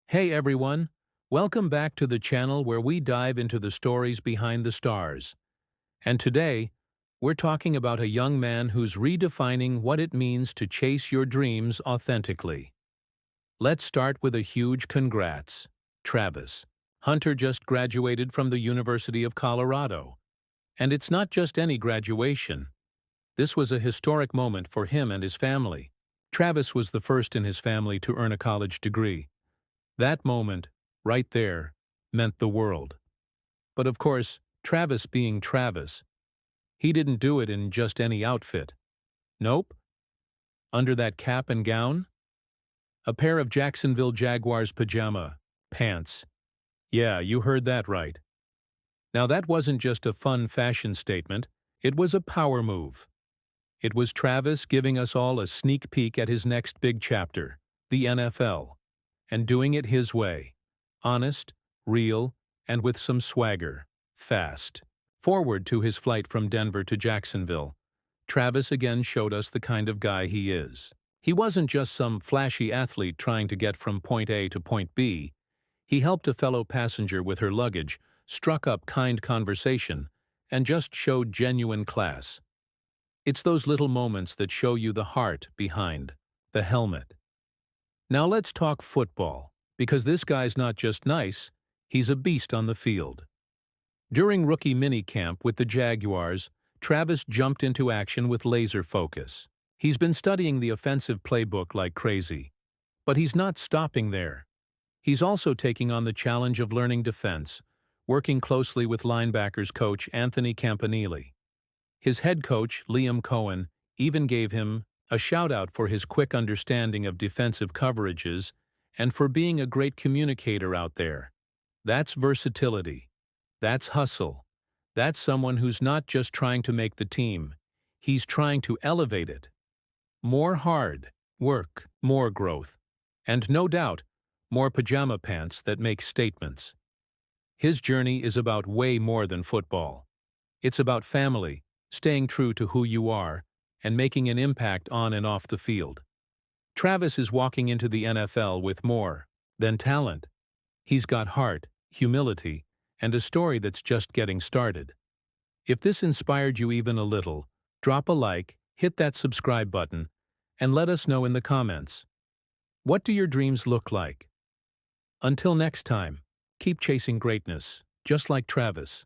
Hey everyone, welcome back to the channel where we dive into the stories behind the stars. And today, we're talking about a young man who's redefining what it means to chase your dreams authentically. Let's start with a huge congrats. Travis. Hunter just graduated from the University of Colorado. And it's not just any graduation. This was a historic moment for him and his family. Travis was the first in his family to earn a college degree. That moment, right there, meant the world. But of course, Travis being Travis, he didn't do it in just any outfit. Nope. Under that cap and gown? A pair of Jacksonville Jaguars pajama pants. Yeah, you heard that right. Now that wasn't just a fun fashion statement, it was a power move. It was Travis giving us all a sneak peek at his next big chapter, the NFL, and doing it his way. Honest, real, and with some swagger. Fast. Forward to his flight from Denver to Jacksonville, Travis again showed us the kind of guy he is. He wasn't just some flashy athlete trying to get from point A to point B. He helped a fellow passenger with her luggage, struck up kind conversation, and just showed genuine class. It's those little moments that show you the heart behind the helmet. Now let's talk football, because this guy's not just nice, he's a beast on the field. During rookie minicamp with the Jaguars, Travis jumped into action with laser focus. He's been studying the offensive playbook like crazy. But he's not stopping there. He's also taking on the challenge of learning defense, working closely with linebackers coach Anthony Campanile. His head coach, Liam Cohen, even gave him a shout-out for his quick understanding of defensive coverages and for being a great communicator out there. That's versatility. That's hustle. That's someone who's not just trying to make the team. He's trying to elevate it. More hard work, more growth, and no doubt, more pajama pants that make statements. His journey is about way more than football. It's about family, staying true to who you are, and making an impact on and off the field. Travis is walking into the NFL with more than talent. He's got heart, humility, and a story that's just getting started. If this inspired you even a little, drop a like, hit that subscribe button, and let us know in the comments. What do your dreams look like? Until next time, keep chasing greatness, just like Travis.